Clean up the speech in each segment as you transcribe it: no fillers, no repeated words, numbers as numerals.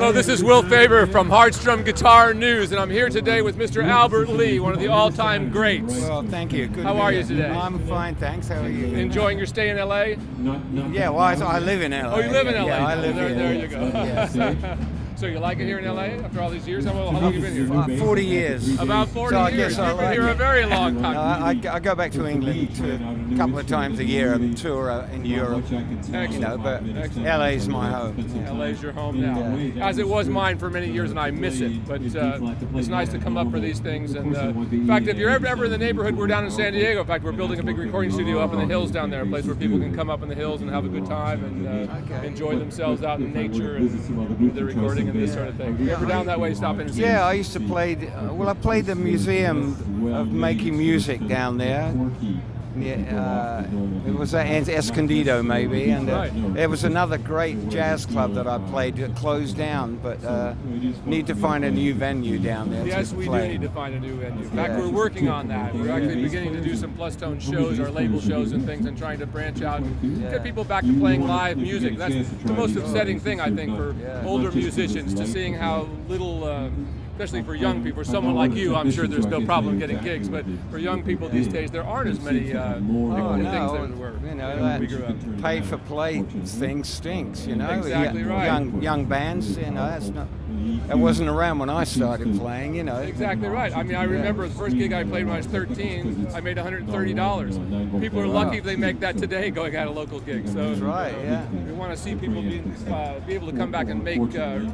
Hello, this is Will Faber from Hardstrum Guitar News, and I'm here today with Mr. Albert Lee, one of the all-time greats. Well, thank you. Good How are you today? I'm fine, thanks. How are you? Enjoying your stay in LA? Yeah, well, I live in LA. Oh, you live in LA? Yeah, I live there, here. there you go. Yes. So you like it here in LA after all these years? How long have you been here? 40 years. About 40 So I years. guess I You've been like here a it. very long time. I go back to England a couple of times a year and tour in Europe. You know, but LA's my home. LA's your home now, as it was mine for many years, and I miss it. But it's nice to come up for these things. And in fact, if you're ever in the neighborhood, we're down in San Diego. In fact, we're building a big recording studio up in the hills down there, a place where people can come up in the hills and have a good time and enjoy themselves out in nature and the recording and this sort of thing. If you're ever down that way, stop in and see. Yeah, I used to play. Well, I played the Museum of Making Music down there. Yeah, it was at Escondido maybe, and there was another great jazz club that I played that closed down, but need to find a new venue down there. Yes, we do need to find a new venue. In fact, we're working on that. We're actually beginning to do some Plustone shows, our label shows and things, and trying to branch out and get people back to playing live music. That's the most upsetting thing, I think, for older musicians, to seeing how little especially for young people. For someone like you, I'm sure there's no problem getting gigs, but for young people these days, there aren't as many things there were. You know, that pay-for-play thing stinks, you know. Exactly right. Young bands, you know, that wasn't around when I started playing, you know. Exactly right. I mean, I remember the first gig I played when I was 13, I made $130. People are lucky if they make that today going at a local gig. So that's right, yeah. We want to see people be able to come back and make a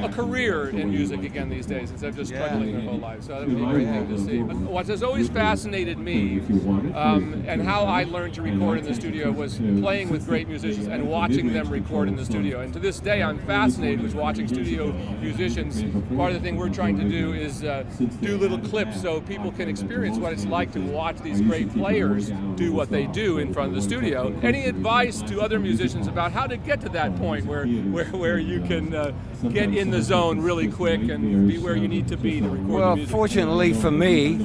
career in music again these days instead of just struggling their whole life. So that would be a great thing to see. But what has always fascinated me and how I learned to record in the studio was playing with great musicians and watching them record in the studio. And to this day, I'm fascinated with watching studio musicians. Part of the thing we're trying to do is do little clips so people can experience what it's like to watch these great players do what they do in front of the studio. Any advice to other musicians about how to get to that point where you can get in the zone really quick and be where you need to be to record well, the music? Fortunately for me,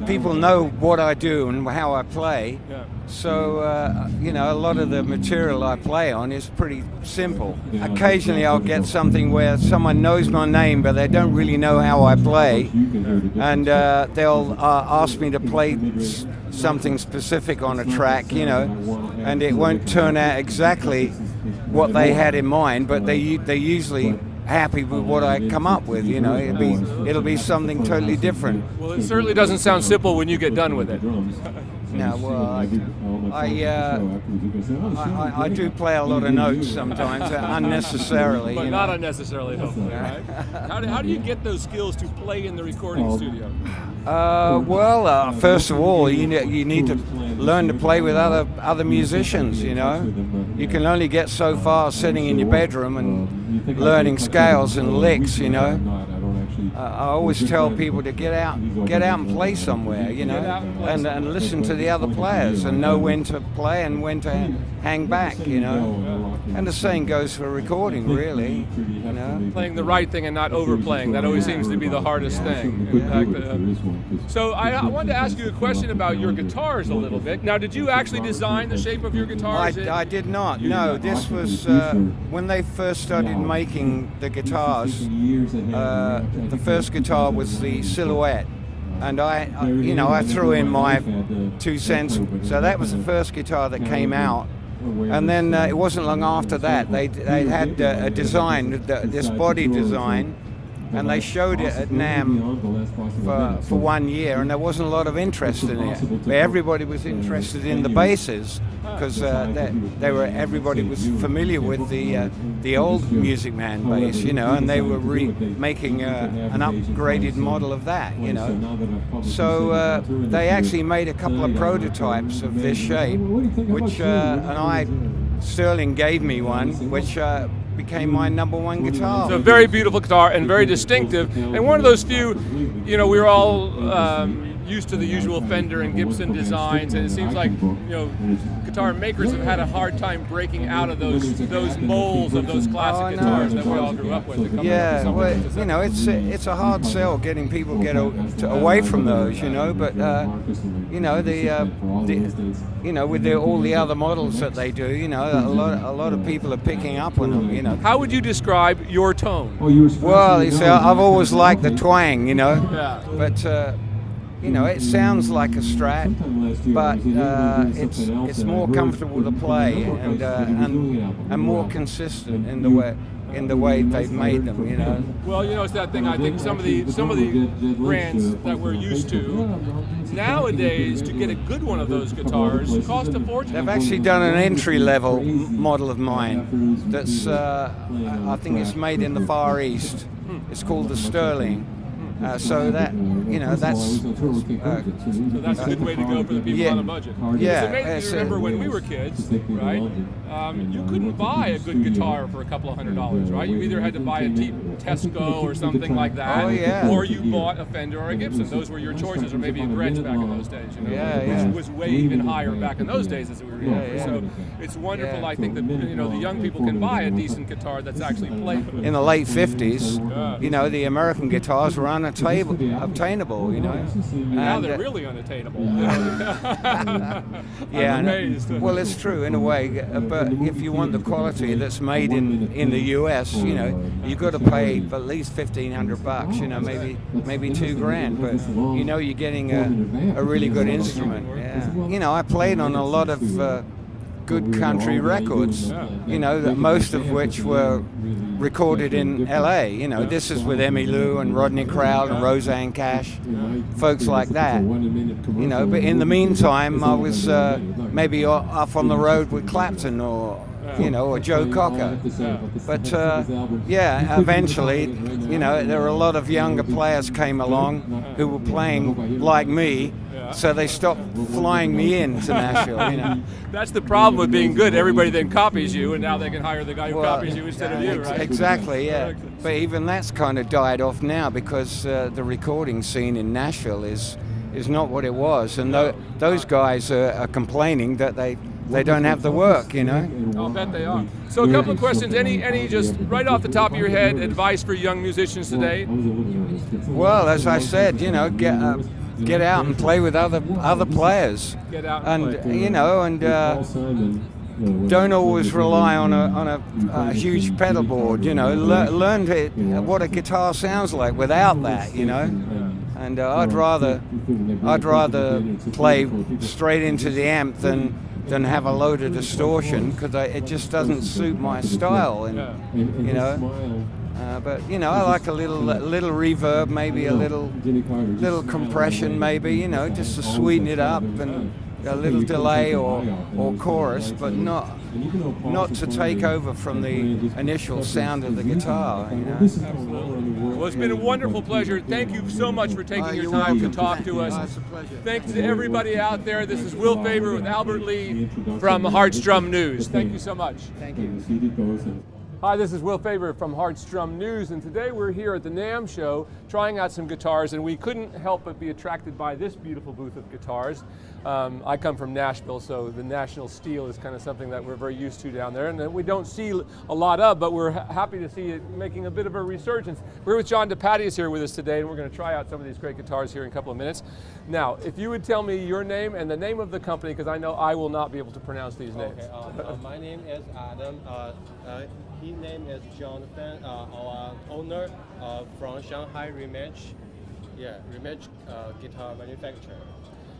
people know what I do and how I play. Yeah. So, you know, a lot of the material I play on is pretty simple. Occasionally I'll get something where someone knows my name, but they don't really know how I play. And they'll ask me to play something specific on a track, you know, and it won't turn out exactly what they had in mind, but they're usually happy with what I come up with, you know. It'll be something totally different. Well, it certainly doesn't sound simple when you get done with it. No, well, I do play a lot of notes sometimes, unnecessarily. But you not know. unnecessarily, hopefully, right? How do you get those skills to play in the recording studio? Well, first of all, you need to learn to play with other musicians, you know. You can only get so far sitting in your bedroom and learning scales and licks, you know. I always tell people to get out and play somewhere, you know, and listen to the other players and know when to play and when to hang back, you know. And the same goes for recording, really, you know. Playing the right thing and not overplaying, that always seems to be the hardest thing. So I wanted to ask you a question about your guitars a little bit. Now, did you actually design the shape of your guitars? I did not, no. This was when they first started making the guitars. The first guitar was the Silhouette, and I threw in my 2 cents. So that was the first guitar that came out, and then it wasn't long after that they had a design, this body design, and they showed it at NAMM for 1 year, and there wasn't a lot of interest in it. But everybody was interested in the basses because everybody was familiar with the old Music Man bass, you know, and they were making an upgraded model of that, you know. So they actually made a couple of prototypes of this shape, which Sterling gave me one, which became my #1 guitar. It's a very beautiful guitar and very distinctive, and one of those few, you know, we were all used to the usual Fender and Gibson designs, and it seems like guitar makers have had a hard time breaking out of those molds of those classic guitars that we all grew up with. Yeah, well, it's a hard sell getting people away from those, but with all the other models that they do, a lot of people are picking up on them, How would you describe your tone? Well, I've always liked the twang, Yeah. but it sounds like a Strat, but it's more comfortable to play and more consistent in the way they've made them, Well, it's that thing. I think some of the brands that we're used to nowadays, to get a good one of those guitars cost a fortune. They've actually done an entry-level model of mine that's I think it's made in the Far East. It's called the Sterling. So that that's so that's a good way to go for the people on a budget. Yeah, it's amazing to remember when we were kids, right? You couldn't buy a good guitar for a couple of $100s, right? You either had to buy a cheap Tesco or something like that, or you bought a Fender or a Gibson. Those were your choices, or maybe a Gretsch back in those days, which was way even higher back in those days as we were younger. So it's wonderful. I think that the young people can buy a decent guitar that's actually playable. In the late 50s, the American guitars were obtainable, Now they're really unattainable. Yeah, I'm amazed. Well, it's true in a way, but if you want the quality that's made in the US, you've got to pay at least $1,500, maybe $2,000, but you're getting a really good instrument. Yeah. I played on a lot of good country records, most of which were recorded in LA. This is with Emmylou and Rodney Crowell and Roseanne Cash, folks like that. But in the meantime, I was maybe off on the road with Clapton or Joe Cocker. But eventually, there were a lot of younger players came along who were playing like me. So they stopped flying me in to Nashville, That's the problem with being good. Everybody then copies you, and now they can hire the guy who copies you instead of you, right? Exactly, yeah. But even that's kind of died off now because the recording scene in Nashville is not what it was. And those guys are complaining that they don't have the work, I'll bet they are. So a couple of questions. Any just right off the top of your head, advice for young musicians today? Well, as I said, get out and play with other players. Get out and play. Don't always rely on a huge pedal board. Learn what a guitar sounds like without that. And I'd rather play straight into the amp than have a load of distortion because it just doesn't suit my style. And but I like a little reverb, maybe a little compression, maybe just to sweeten it up, and a little delay or chorus, but not to take over from the initial sound of the guitar. Well, it's been a wonderful pleasure. Thank you so much for taking your time to talk to us. It's a pleasure. Thanks to everybody out there. This is Will Faber with Albert Lee from Heartstrum News. Thank you so much. Thank you. Hi, this is Will Faber from Heartstrum News, and today we're here at the NAMM Show trying out some guitars, and we couldn't help but be attracted by this beautiful booth of guitars. I come from Nashville, so the national steel is kind of something that we're very used to down there, and that we don't see a lot of, but we're happy to see it making a bit of a resurgence. We're with John DePatty here with us today, and we're going to try out some of these great guitars here in a couple of minutes. Now, if you would tell me your name and the name of the company, because I know I will not be able to pronounce these names. Okay, my name is Adam. His name is Jonathan, our owner from Shanghai Rematch. Rematch guitar manufacturer.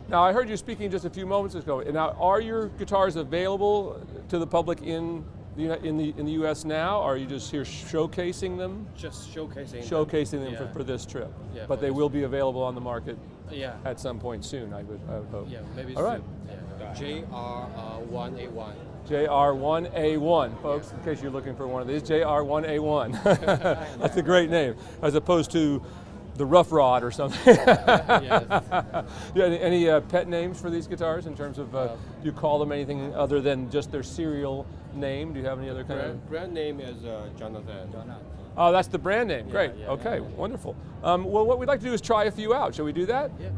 Now, I heard you speaking just a few moments ago. Now, are your guitars available to the public in the U.S. now? Or are you just here showcasing them? Just showcasing. Showcasing them for this trip. Yeah, but they will be available on the market. Yeah. At some point soon, I would hope. Yeah, maybe. All right. Yeah. JR1A1. JR1A1, folks, in case you're looking for one of these. JR1A1. That's a great name, as opposed to the Rough Rod or something. Yes. Yeah, any pet names for these guitars in terms of, do you call them anything other than just their serial name? Do you have any other kind of? Brand name is Jonathan. Oh, that's the brand name. Great. Yeah, okay, wonderful. Well, what we'd like to do is try a few out. Shall we do that? Yeah.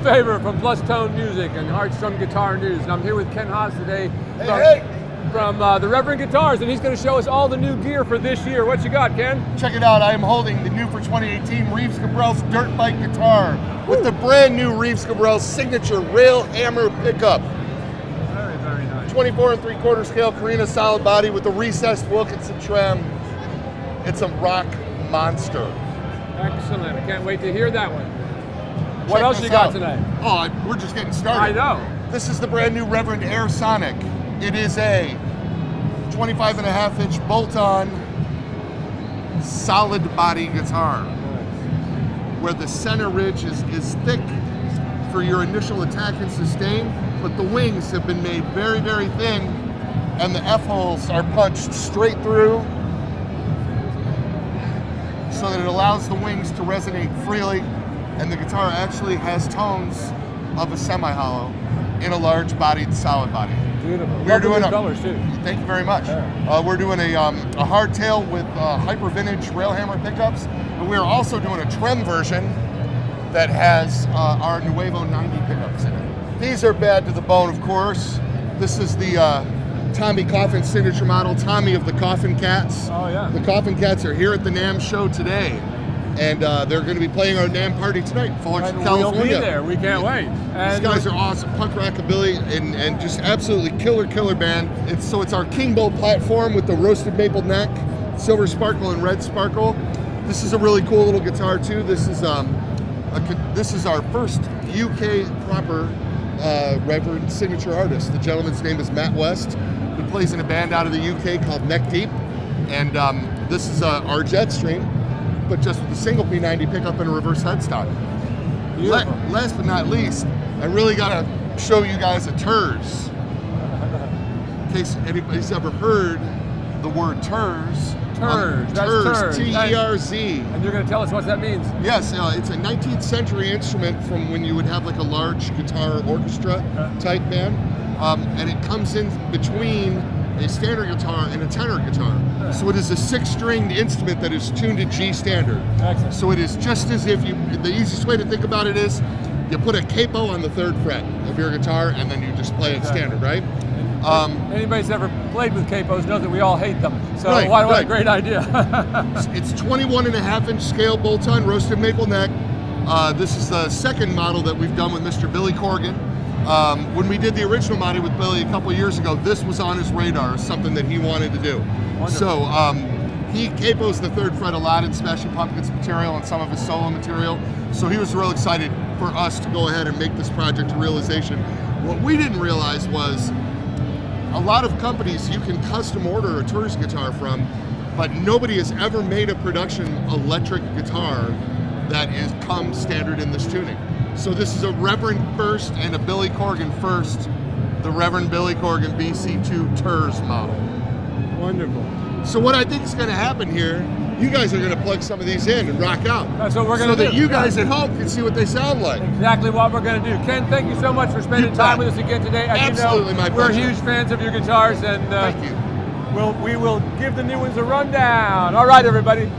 Revered from Plustone Music and Hard Strum Guitar News, and I'm here with Ken Haas today from the Revered Guitars, and he's going to show us all the new gear for this year. What you got, Ken? Check it out. I am holding the new for 2018 Reeves Cabril's dirt bike guitar with the brand new Reeves Cabril's signature rail hammer pickup. Very, very nice. 24 3/4 scale Carina solid body with the recessed Wilkinson trim. It's a rock monster. Excellent. I can't wait to hear that one. What else you got tonight? Oh, we're just getting started. I know. This is the brand new Revered Air Sonic. It is a 25.5-inch bolt-on solid body guitar where the center ridge is thick for your initial attack and sustain, but the wings have been made very, very thin, and the F-holes are punched straight through so that it allows the wings to resonate freely. And the guitar actually has tones of a semi-hollow in a large-bodied solid body. Beautiful. We're doing colors too. Thank you very much. Yeah. We're doing a hardtail with hyper vintage rail hammer pickups, and we're also doing a trem version that has our Nuevo 90 pickups in it. These are bad to the bone, of course. This is the Tommy Coffin signature model, Tommy of the Coffin Cats. Oh yeah. The Coffin Cats are here at the NAMM Show today. And they're going to be playing our NAMM party tonight, Fullerton, California. We'll be there. We can't wait. These guys are awesome, punk rockabilly, and just absolutely killer band. It's our King Bow platform with the roasted maple neck, silver sparkle and red sparkle. This is a really cool little guitar too. This is our first UK proper Revered signature artist. The gentleman's name is Matt West. He plays in a band out of the UK called Neck Deep, and this is our Jetstream, but just with a single P90 pickup and a reverse headstock. Last but not least, I really gotta show you guys a TERS. In case anybody's ever heard the word TERS. TERS, that's TERS. T-E-R-Z. And you're gonna tell us what that means. Yes, it's a 19th century instrument from when you would have like a large guitar orchestra type band. And it comes in between a standard guitar and a tenor guitar. So it is a 6-stringed instrument that is tuned to G standard. Excellent. So it is just as if the easiest way to think about it is you put a capo on the 3rd fret of your guitar and then you just play it standard, right? Anybody's ever played with capos knows that we all hate them. So Right, what a right. great idea. It's 21.5-inch scale bolt-on roasted maple neck. This is the second model that we've done with Mr. Billy Corgan. When we did the original model with Billy a couple years ago, this was on his radar, something that he wanted to do. Wonderful. So he capos the third fret a lot in Smashing Pumpkins material and some of his solo material. So he was real excited for us to go ahead and make this project a realization. What we didn't realize was a lot of companies you can custom order a tourist guitar from, but nobody has ever made a production electric guitar that is come standard in this tuning. So this is a Reverend first and a Billy Corgan first, the Reverend Billy Corgan BC2 TERS model. Wonderful. So what I think is going to happen here, you guys are going to plug some of these in and rock out. That's what we're going to do. So that you guys at home can see what they sound like. Exactly what we're going to do. Ken, thank you so much for spending You time bet. with us again today. As Absolutely, you know, my we're pleasure. huge fans of your guitars, and Thank you. we will give the new ones a rundown. All right, everybody.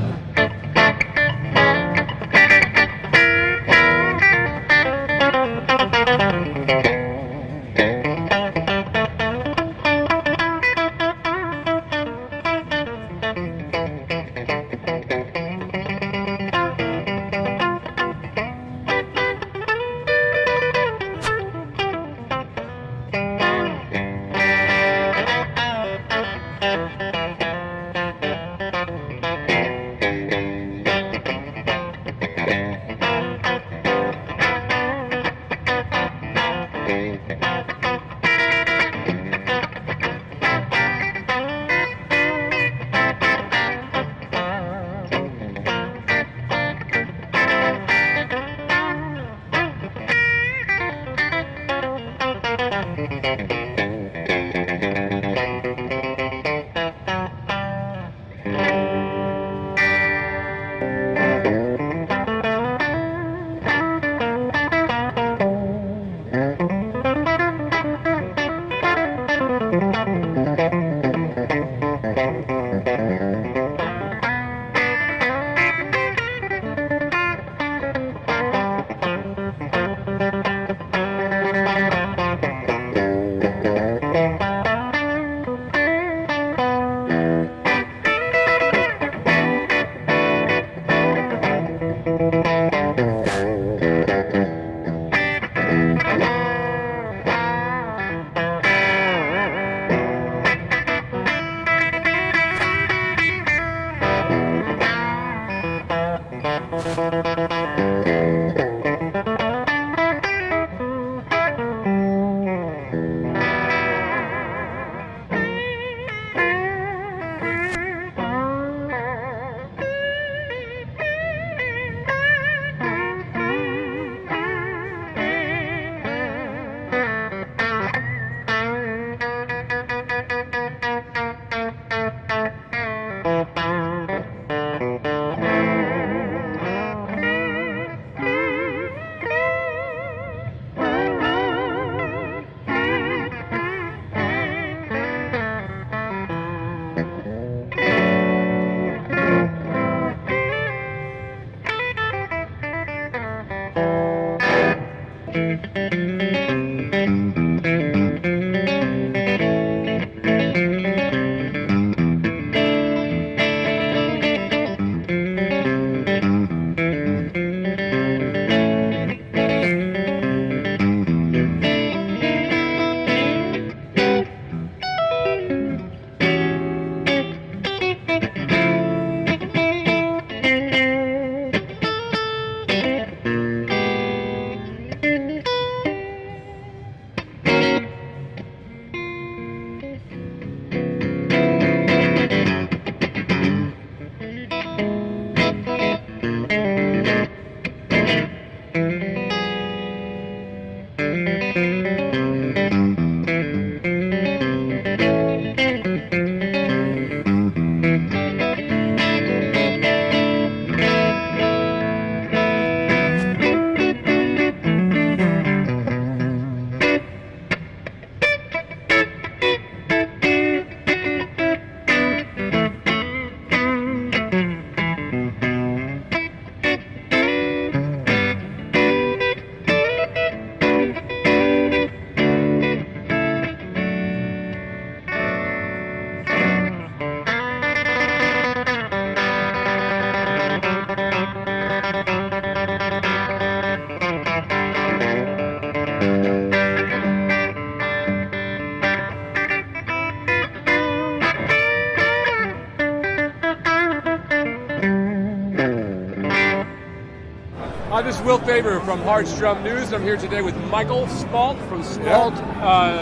This is Will Faber from Hard Strum News. I'm here today with Michael Spalt from Spalt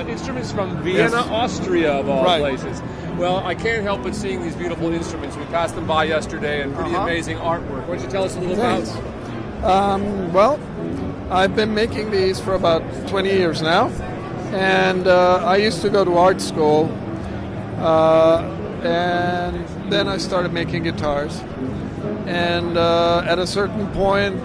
Instruments from Vienna, Austria, of all places. Well, I can't help but seeing these beautiful instruments. We passed them by yesterday, and pretty amazing artwork. Why don't you tell us a little about? Well, I've been making these for about 20 years now, and I used to go to art school, and then I started making guitars. And at a certain point,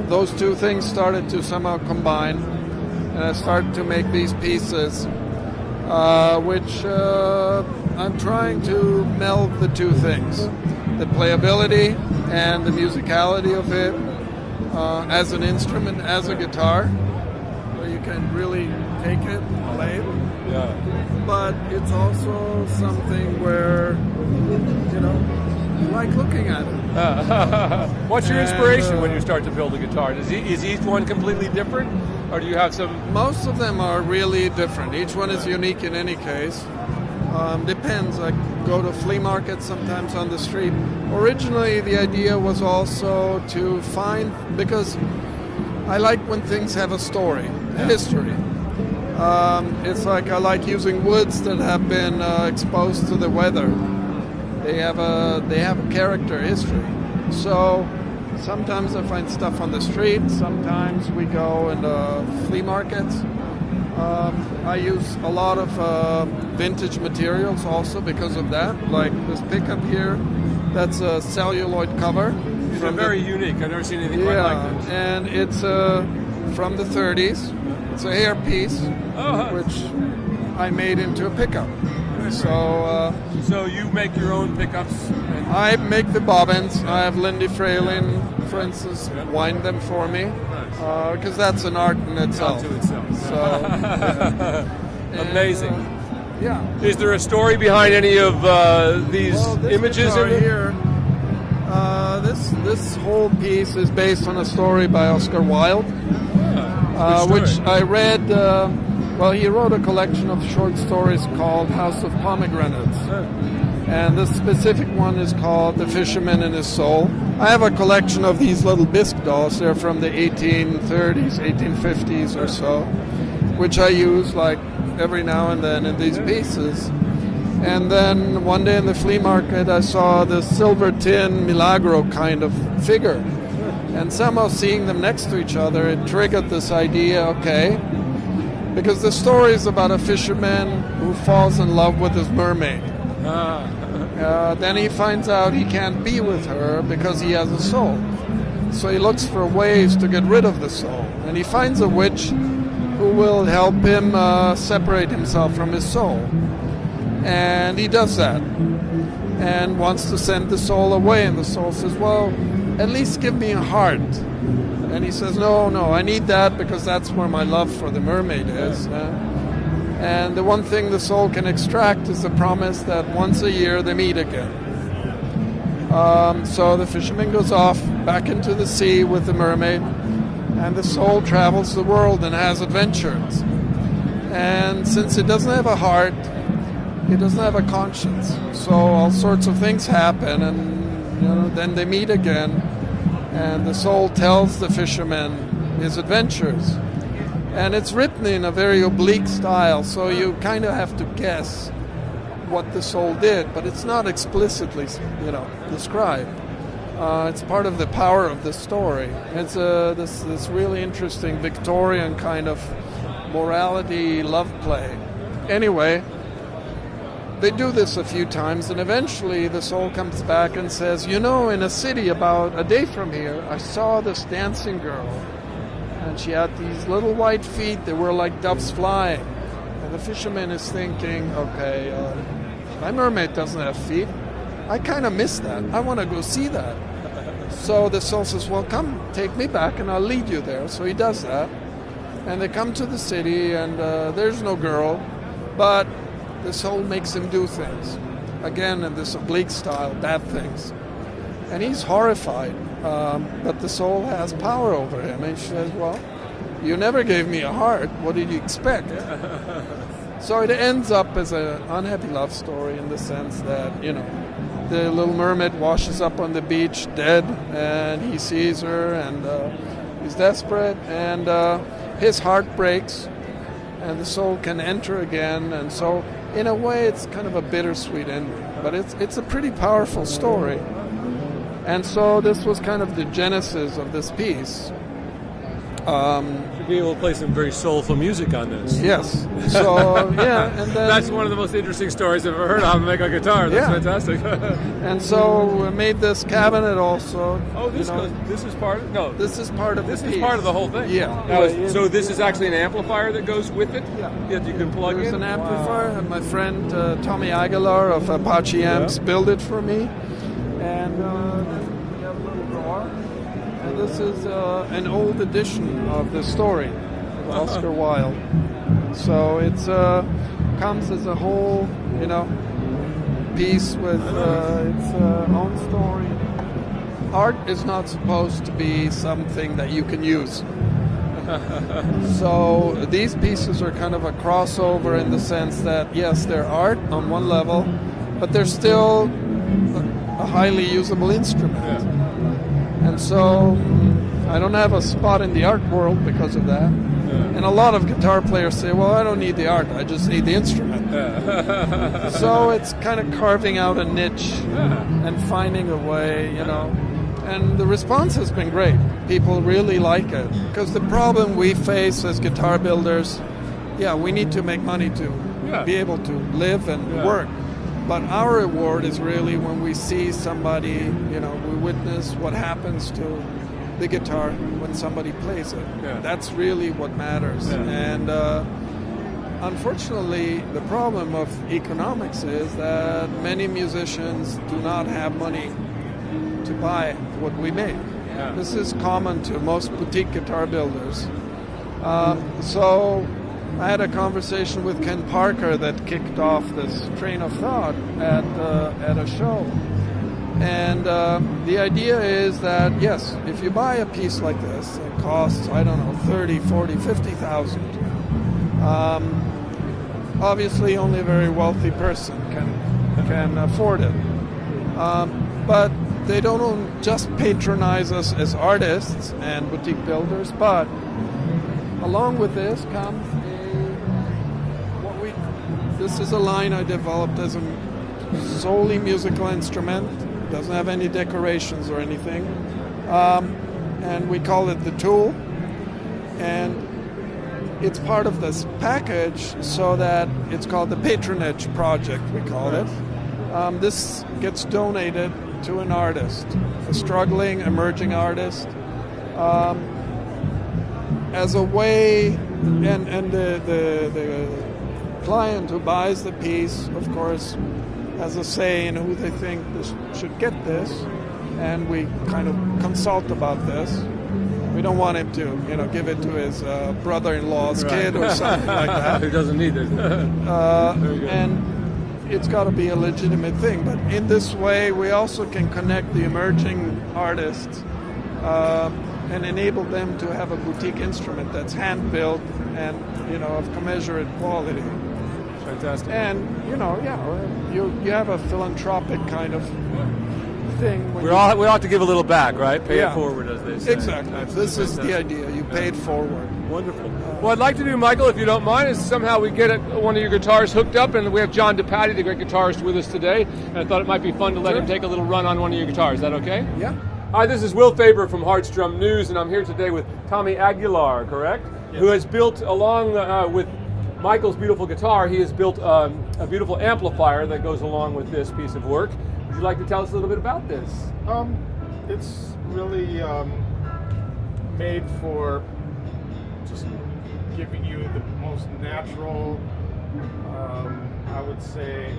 those two things started to somehow combine, and I started to make these pieces, which I'm trying to meld the two things, the playability and the musicality of it as an instrument, as a guitar, where you can really take it and play it. Yeah. But it's also something where, you know, you like looking at it. What's your inspiration when you start to build a guitar? Is each one completely different, or do you have some? Most of them are really different. Each one is unique in any case. Depends. I go to flea markets sometimes on the street. Originally, the idea was also to find, because I like when things have a story, a history. It's like I like using woods that have been exposed to the weather. They have a character, history. So sometimes I find stuff on the street. Sometimes we go into flea markets. I use a lot of vintage materials also because of that. Like this pickup here, that's a celluloid cover. These are very unique. I've never seen anything quite like this. And it's from the 30s. It's a hair piece, which I made into a pickup. So you make your own pickups? I make the bobbins. I have Lindy Fralin, for instance, wind them for me, because that's an art in itself. Unto itself. So, amazing. Yeah. Is there a story behind any of these images in here? This whole piece is based on a story by Oscar Wilde, which I read. He wrote a collection of short stories called House of Pomegranates. And this specific one is called The Fisherman and His Soul. I have a collection of these little bisque dolls. They're from the 1830s, 1850s or so, which I use like every now and then in these pieces. And then one day in the flea market, I saw this silver tin Milagro kind of figure. And somehow seeing them next to each other, it triggered this idea, okay, because the story is about a fisherman who falls in love with his mermaid. Then he finds out he can't be with her because he has a soul. So he looks for ways to get rid of the soul. And he finds a witch who will help him separate himself from his soul. And he does that and wants to send the soul away. And the soul says, well, at least give me a heart. And he says, no, I need that because that's where my love for the mermaid is. And the one thing the soul can extract is the promise that once a year they meet again. So the fisherman goes off back into the sea with the mermaid, and the soul travels the world and has adventures. And since it doesn't have a heart, it doesn't have a conscience. So all sorts of things happen, and then they meet again. And the soul tells the fisherman his adventures. And it's written in a very oblique style, so you kind of have to guess what the soul did, but it's not explicitly, described. It's part of the power of the story. It's this really interesting Victorian kind of morality love play. Anyway, they do this a few times, and eventually the soul comes back and says, in a city about a day from here, I saw this dancing girl, and she had these little white feet that were like doves flying. And the fisherman is thinking, okay, my mermaid doesn't have feet. I kind of miss that. I want to go see that. So the soul says, well, come, take me back, and I'll lead you there. So he does that. And they come to the city, and there's no girl, but the soul makes him do things. Again, in this oblique style, bad things. And he's horrified, but the soul has power over him. And she says, well, you never gave me a heart. What did you expect? So it ends up as an unhappy love story in the sense that, the little mermaid washes up on the beach dead, and he sees her, and He's desperate, and his heart breaks, and the soul can enter again. And so, in a way, it's kind of a bittersweet ending, but it's a pretty powerful story. And so this was kind of the genesis of this piece. Should be able to play some very soulful music on this. Yes. So yeah, and then That's one of the most interesting stories I've ever heard of how to make a guitar. That's fantastic. and so we made this cabinet also. Oh, this is part of This is part of this the is piece. part of the whole thing. Yeah. So this is actually an amplifier that goes with it. Yeah. That you can plug There's in. an amplifier, and my friend Tommy Aguilar of Apache Amps built it for me. And then we have a little drawer. And this is an old edition of the story of Oscar Wilde. So it's comes as a whole, piece with its own story. Art is not supposed to be something that you can use. So these pieces are kind of a crossover in the sense that, yes, they're art on one level, but they're still a highly usable instrument. Yeah. And so I don't have a spot in the art world because of that. Yeah. And a lot of guitar players say, well, I don't need the art, I just need the instrument. Yeah. So it's kind of carving out a niche and finding a way, And the response has been great. People really like it. Because the problem we face as guitar builders, we need to make money to be able to live and work. But our reward is really when we see somebody, we witness what happens to the guitar when somebody plays it. Yeah. That's really what matters. Yeah. And unfortunately, the problem of economics is that many musicians do not have money to buy what we make. Yeah. This is common to most boutique guitar builders. So I had a conversation with Ken Parker that kicked off this train of thought at a show. And the idea is that, yes, if you buy a piece like this, it costs, I don't know, 30, 40, 50,000. Obviously, only a very wealthy person can afford it. But they don't just patronize us as artists and boutique builders, but along with this comes this is a line I developed as a solely musical instrument. It doesn't have any decorations or anything. And we call it the tool. And it's part of this package so that it's called the patronage project, we call it. This gets donated to an artist, a struggling, emerging artist, as a way, and the client who buys the piece, of course, has a say in who they think should get this, and we kind of consult about this. We don't want him to, give it to his brother-in-law's kid or something like that. Who doesn't need it. And it's got to be a legitimate thing. But in this way, we also can connect the emerging artists and enable them to have a boutique instrument that's hand-built and, of commensurate quality. Fantastic. And, you have a philanthropic kind of thing. We ought to give a little back, right? Pay it forward, as they say. Exactly. This is the idea. You pay it forward. Wonderful. What I'd like to do, Michael, if you don't mind, is somehow we get one of your guitars hooked up, and we have John DePatti, the great guitarist, with us today. And I thought it might be fun to let him take a little run on one of your guitars. Is that okay? Yeah. Hi, this is Will Faber from Heartstrum News, and I'm here today with Tommy Aguilar, correct? Yes. Who has built, along with Michael's beautiful guitar, he has built a beautiful amplifier that goes along with this piece of work. Would you like to tell us a little bit about this? It's really made for just giving you the most natural, I would say,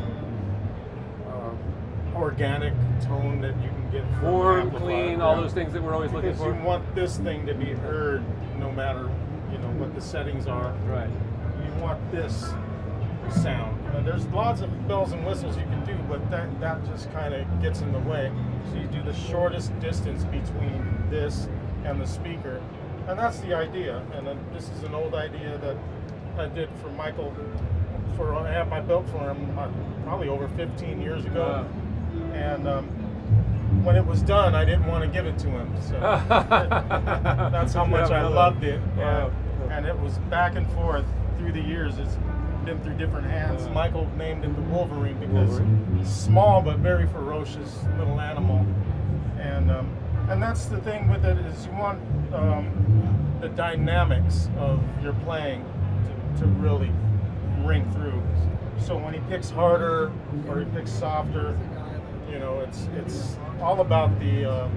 organic tone that you can get from warm, an amplifier. clean, all those things that we're always looking for. Because you want this thing to be heard no matter what the settings are. Right. You want this sound. There's lots of bells and whistles you can do, but that just kind of gets in the way. So you do the shortest distance between this and the speaker, and that's the idea. And this is an old idea that I did for Michael. I have my built for him probably over 15 years ago, and when it was done, I didn't want to give it to him. So that's how much I loved it. And it was back and forth through the years. It's been through different hands. Michael named it the Wolverine because it's small but very ferocious little animal. And that's the thing with it, is you want the dynamics of your playing to really ring through. So when he picks harder or he picks softer, you know, it's all about the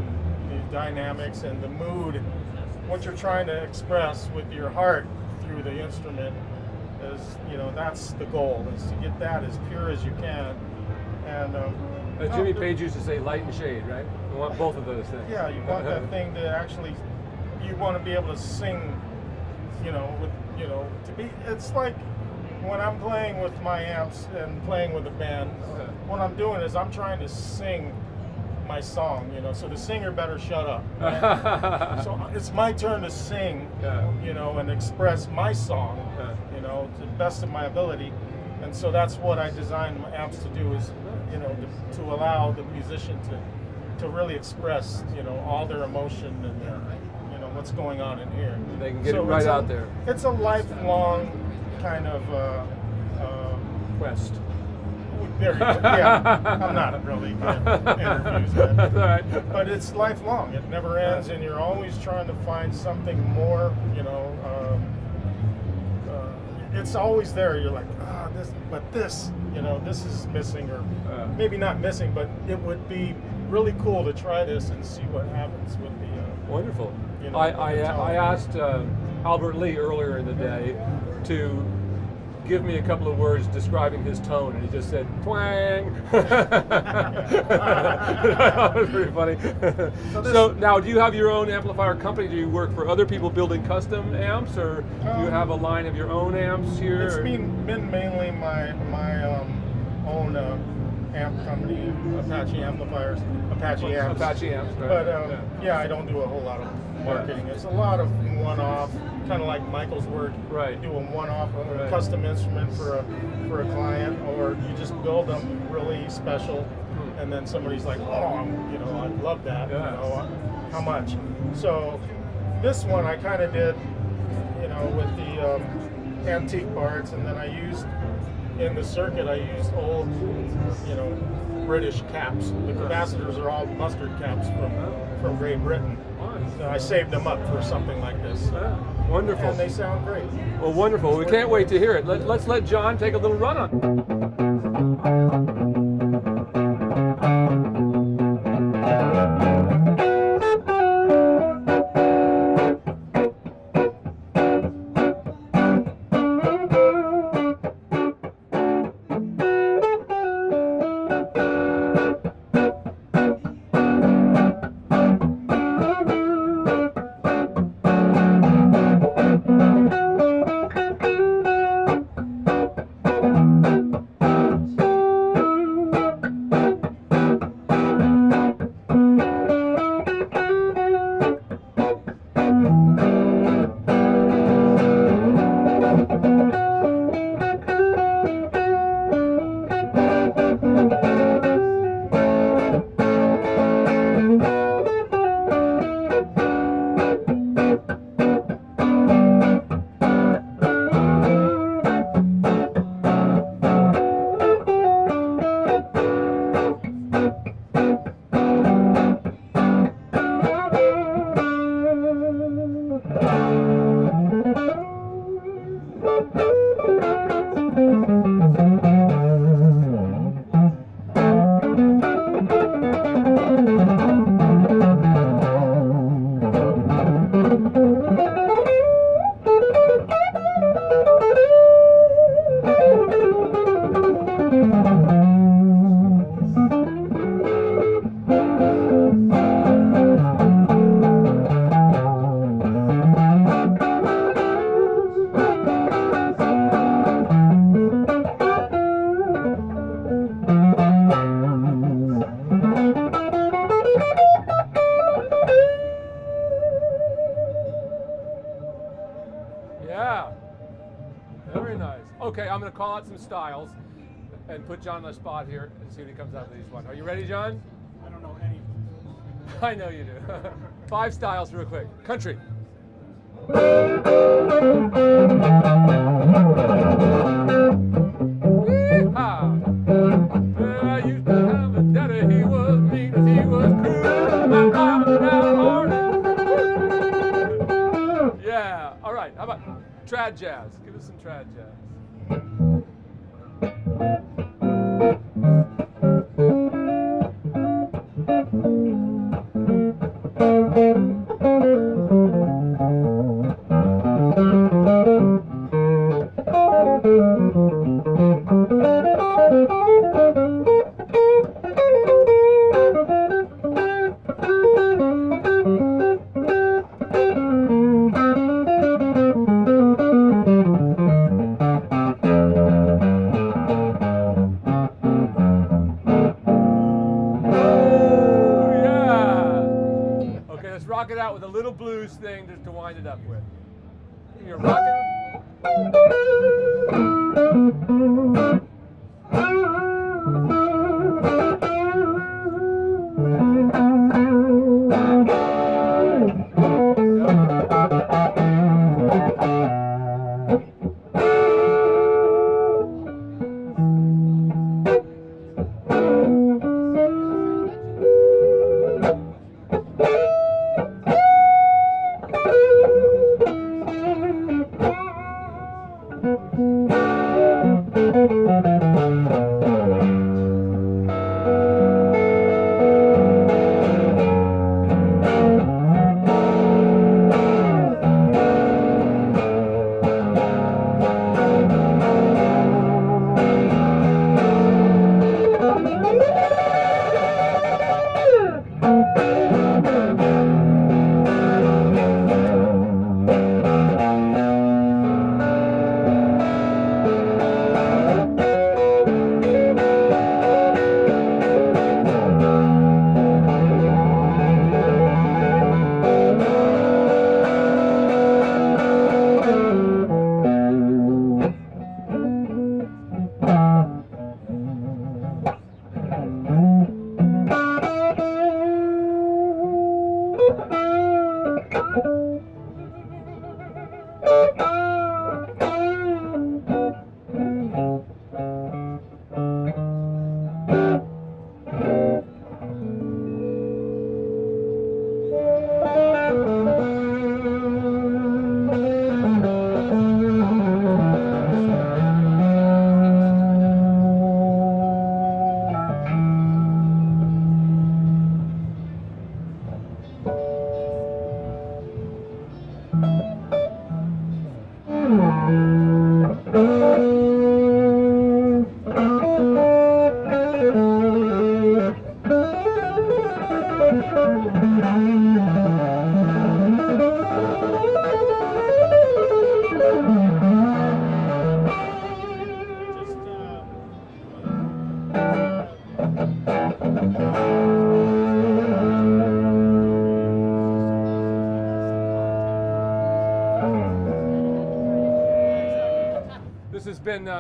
dynamics and the mood, what you're trying to express with your heart through the instrument. Is, you know, that's the goal, is to get that as pure as you can. And Jimmy Page used to say light and shade, right? You want both of those things. Yeah, you want that thing to actually, you want to be able to sing, you know, with, you know, to be, it's like when I'm playing with my amps and playing with a band, what I'm doing is I'm trying to sing my song, you know, so the singer better shut up. Right? So it's my turn to sing, you know, and express my song, you know, to the best of my ability. And so that's what I designed my amps to do, is, you know, to allow the musician to really express, you know, all their emotion and their, you know, what's going on in here. They can get it right out there. It's a lifelong kind of quest. There you go. Yeah, I'm not really good at interviews, That's all right. but it's lifelong. It never ends, and you're always trying to find something more. You know, it's always there. You're like, this, you know, this is missing, or maybe not missing, but it would be really cool to try this and see what happens with the. Wonderful. You know, I asked Albert Lee earlier in the day to give me a couple of words describing his tone, and he just said twang. That was pretty funny. So now, do you have your own amplifier company? Do you work for other people building custom amps, or do you have a line of your own amps here? It's been mainly my own amp company, Apache amplifiers, Apache amps. Apache amps, right. But yeah, I don't do a whole lot of marketing. It's a lot of one-off, kind of like Michael's work. Right. You do a one-off, a custom instrument for a client, or you just build them really special, and then somebody's like, oh, you know, I love that. Yeah. You know, how much? So this one I kind of did, you know, with the antique parts, and then I used in the circuit. I used old, you know, British caps. The capacitors are all mustard caps from Great Britain. So I saved them up for something like this. Wonderful. And they sound great. Well, wonderful. We can't wait to hear it. Let's let John take a little run on it. Okay, I'm going to call out some styles and put John on the spot here and see what he comes up with each one. Are you ready, John? I don't know any. I know you do. 5 styles real quick. Country. I used to have a daddy, he was mean as he was cruel. My mama down hard. Yeah, all right. How about trad jazz? Give us some trad jazz. Rock it out with a little blues thing just to wind it up with. You're rocking.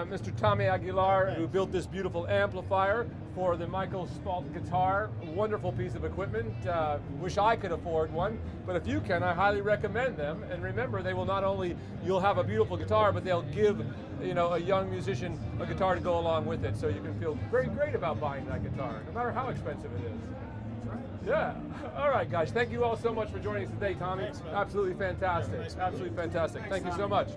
Mr. Tommy Aguilar, who built this beautiful amplifier for the Michael Spalt guitar. Wonderful piece of equipment. Wish I could afford one, but if you can, I highly recommend them. And remember, they will not only, you'll have a beautiful guitar, but they'll give, you know, a young musician a guitar to go along with it, so you can feel very great about buying that guitar, no matter how expensive it is. Yeah. All right, guys. Thank you all so much for joining us today, Tommy. Absolutely fantastic. Absolutely fantastic. Thank you so much.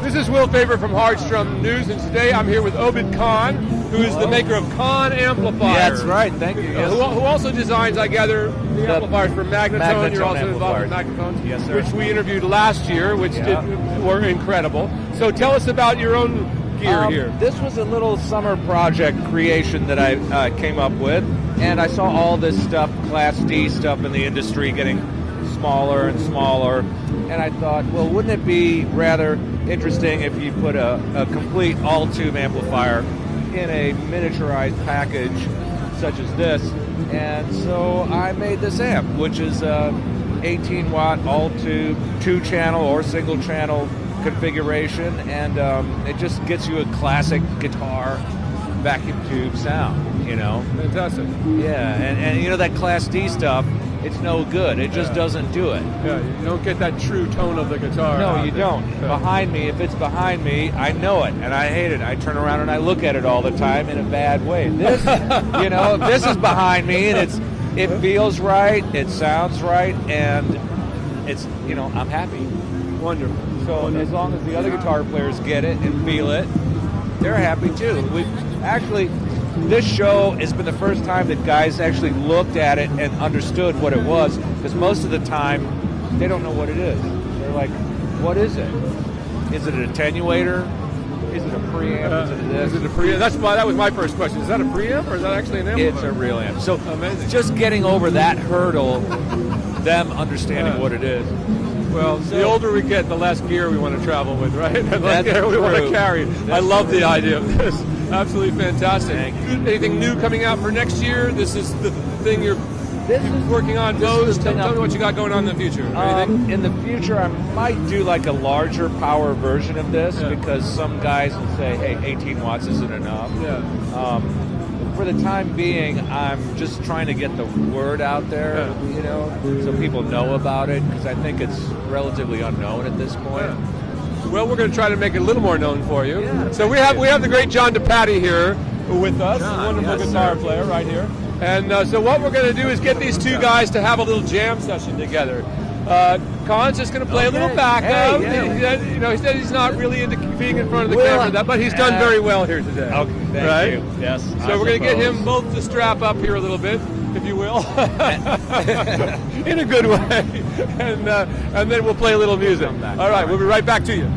This is Will Faber from Hardstrom News, and today I'm here with Obid Khan, who is the maker of Khan Amplifiers. Yeah, that's right. Thank you. Yes. Who also designs, I gather, the amplifiers for Magnetone. You're also involved with Magnetone. Magnetone, Yes, sir. which we interviewed last year, which were incredible. So tell us about your own gear here. This was a little summer project creation that I came up with, and I saw all this stuff, Class D stuff in the industry getting smaller and smaller, and I thought, well, wouldn't it be rather interesting if you put a complete all-tube amplifier in a miniaturized package such as this? And so I made this amp, which is 18-watt all-tube, 2-channel or single-channel configuration, and it just gets you a classic guitar vacuum tube sound, you know. Fantastic. Yeah, and you know that Class D stuff, it's no good. It just doesn't do it. Yeah, you don't get that true tone of the guitar. No, out you there. don't. Yeah. Behind me, if it's behind me, I know it, and I hate it. I turn around and I look at it all the time in a bad way. This, if this is behind me and it feels right, it sounds right, and it's, I'm happy. Wonderful. So as long as the other guitar players get it and feel it, they're happy too. This show has been the first time that guys actually looked at it and understood what it was, because most of the time they don't know what it is. They're like, what is it? Is it an attenuator? Is it a preamp? Is it this? Is it a preamp? That was my first question. Is that a preamp or is that actually an amplifier? It's a real amp. So amazing. Just getting over that hurdle, them understanding what it is. Well, the older we get, the less gear we want to travel with, right? And the less That's gear we want to true. carry. I love the idea of this. Absolutely fantastic. Thank you. Anything new coming out for next year? This is the thing you're working on most. Tell me what you got going on in the future. Anything? In the future, I might do like a larger power version of this, because some guys will say, hey, 18 watts isn't enough. Yeah. For the time being, I'm just trying to get the word out there, so people know about it, because I think it's relatively unknown at this point. Yeah. Well, we're going to try to make it a little more known for you. Yeah, So we have the great John DePatty here with us, John, a wonderful yes, guitar sir. player right here. And so what we're going to do is get these two guys to have a little jam session together. Con's just going to play a little backup. Hey, He said he's not really into being in front of the camera, but he's done very well here today. Okay, thank right? you. Yes. So we're going to get him both to strap up here a little bit, if you will, in a good way, and then we'll play a little music. All right, we'll be right back to you.